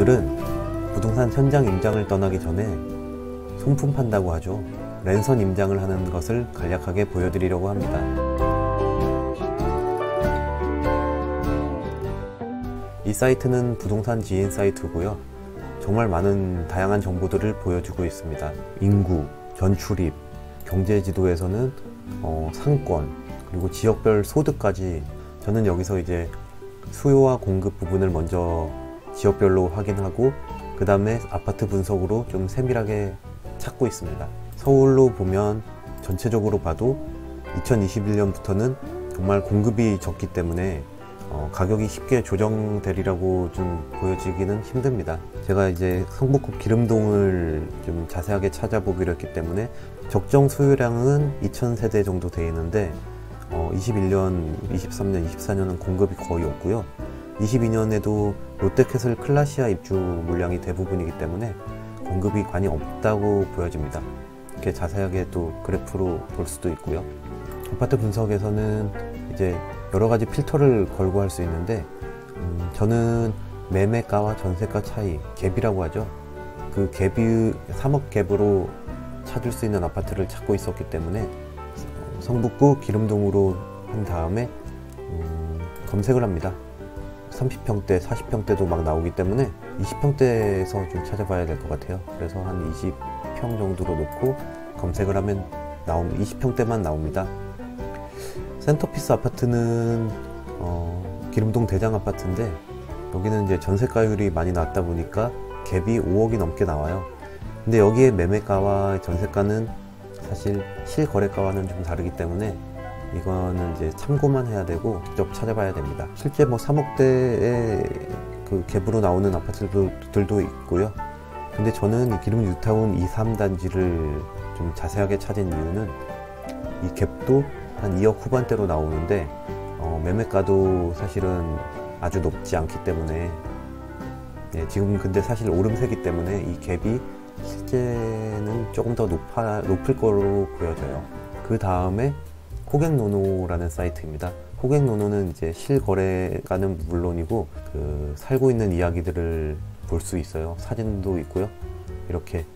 오늘은 부동산 현장 임장을 떠나기 전에 손품 판다고 하죠. 랜선 임장을 하는 것을 간략하게 보여드리려고 합니다. 이 사이트는 부동산 지인 사이트고요. 정말 많은 다양한 정보들을 보여주고 있습니다. 인구, 전출입, 경제지도에서는 상권, 그리고 지역별 소득까지. 저는 여기서 이제 수요와 공급 부분을 먼저 지역별로 확인하고 그 다음에 아파트 분석으로 좀 세밀하게 찾고 있습니다. 서울로 보면 전체적으로 봐도 2021년부터는 정말 공급이 적기 때문에 가격이 쉽게 조정되리라고 좀 보여지기는 힘듭니다. 제가 이제 성북구 기름동을 좀 자세하게 찾아보기로 했기 때문에 적정 수요량은 2000세대 정도 되어 있는데 21년, 23년, 24년은 공급이 거의 없고요. 22년에도 롯데캐슬 클라시아 입주 물량이 대부분이기 때문에 공급이 많이 없다고 보여집니다. 이렇게 자세하게 또 그래프로 볼 수도 있고요. 아파트 분석에서는 이제 여러 가지 필터를 걸고 할 수 있는데 저는 매매가와 전세가 차이, 갭이라고 하죠. 그 갭이 3억 갭으로 찾을 수 있는 아파트를 찾고 있었기 때문에 성북구 기름동으로 한 다음에 검색을 합니다. 30평대, 40평대도 막 나오기 때문에 20평대에서 좀 찾아봐야 될 것 같아요. 그래서 한 20평 정도로 놓고 검색을 하면 20평대만 나옵니다. 센터피스 아파트는 기름동 대장 아파트인데 여기는 이제 전세가율이 많이 낮다 보니까 갭이 5억이 넘게 나와요. 근데 여기에 매매가와 전세가는 사실 실거래가와는 좀 다르기 때문에 이거는 이제 참고만 해야 되고 직접 찾아봐야 됩니다. 실제 뭐 3억대의 그 갭으로 나오는 아파트들도 있고요. 근데 저는 이 기름 뉴타운 2, 3단지를 좀 자세하게 찾은 이유는 이 갭도 한 2억 후반대로 나오는데 매매가도 사실은 아주 높지 않기 때문에 지금 근데 사실 오름세기 때문에 이 갭이 실제는 조금 더 높을 거로 보여져요. 그 다음에 호갱노노라는 사이트입니다. 호갱노노는 이제 실거래가는 물론이고 그 살고 있는 이야기들을 볼 수 있어요. 사진도 있고요. 이렇게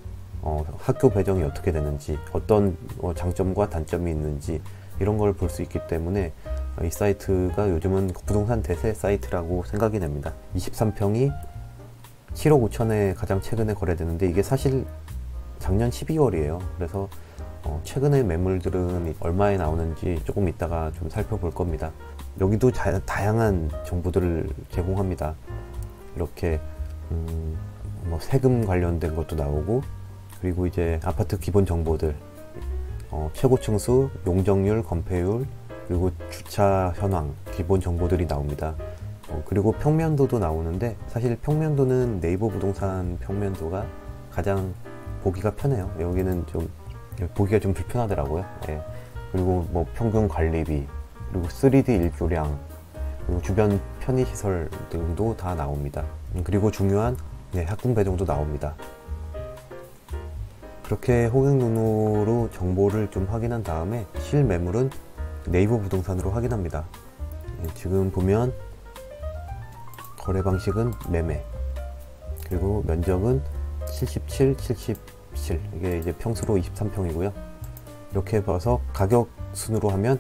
학교 배정이 어떻게 되는지, 어떤 장점과 단점이 있는지 이런 걸 볼 수 있기 때문에 이 사이트가 요즘은 부동산 대세 사이트라고 생각이 됩니다. 23평이 7억 5천에 가장 최근에 거래되는데 이게 사실 작년 12월이에요. 그래서 최근의 매물들은 얼마에 나오는지 조금 이따가 좀 살펴볼 겁니다. 여기도 다양한 정보들을 제공합니다. 이렇게 뭐 세금 관련된 것도 나오고, 그리고 이제 아파트 기본 정보들, 최고 층수, 용적률, 건폐율, 그리고 주차 현황 기본 정보들이 나옵니다. 그리고 평면도도 나오는데 사실 평면도는 네이버 부동산 평면도가 가장 보기가 편해요. 여기는 좀 보기가 좀 불편하더라고요. 예. 그리고 뭐 평균 관리비, 그리고 3D 일조량, 그리고 주변 편의시설 등도 다 나옵니다. 그리고 중요한 학군 배정도 나옵니다. 그렇게 호갱노노로 정보를 좀 확인한 다음에 실매물은 네이버 부동산으로 확인합니다. 지금 보면 거래 방식은 매매, 그리고 면적은 77, 77, 이게 이제 평수로 23평이고요. 이렇게 봐서 가격 순으로 하면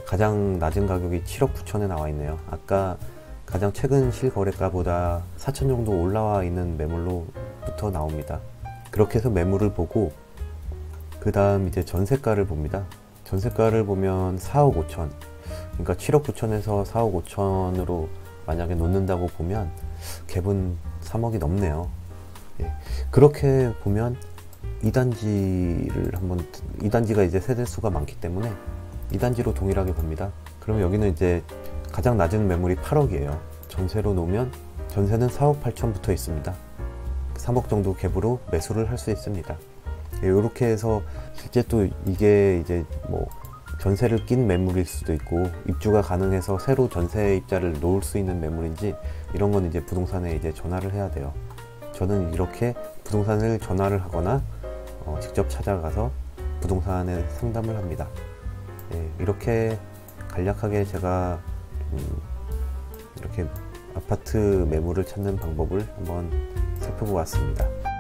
가장 낮은 가격이 7억 9천에 나와 있네요. 아까 가장 최근 실거래가보다 4천 정도 올라와 있는 매물로부터 나옵니다. 그렇게 해서 매물을 보고 그 다음 이제 전세가를 봅니다. 전세가를 보면 4억 5천, 그러니까 7억 9천에서 4억 5천으로 만약에 놓는다고 보면 갭은 3억이 넘네요. 예. 그렇게 보면 2단지가 이제 세대수가 많기 때문에 2단지로 동일하게 봅니다. 그럼 여기는 이제 가장 낮은 매물이 8억이에요. 전세로 놓으면 전세는 4억 8천 붙어 있습니다. 3억 정도 갭으로 매수를 할 수 있습니다. 이렇게 해서 실제 또 이게 이제 뭐 전세를 낀 매물일 수도 있고 입주가 가능해서 새로 전세 입자를 놓을 수 있는 매물인지 이런 건 이제 부동산에 이제 전화를 해야 돼요. 저는 이렇게 부동산을 전화를 하거나 직접 찾아가서 부동산에 상담을 합니다. 이렇게 간략하게 제가 이렇게 아파트 매물을 찾는 방법을 한번 살펴보았습니다.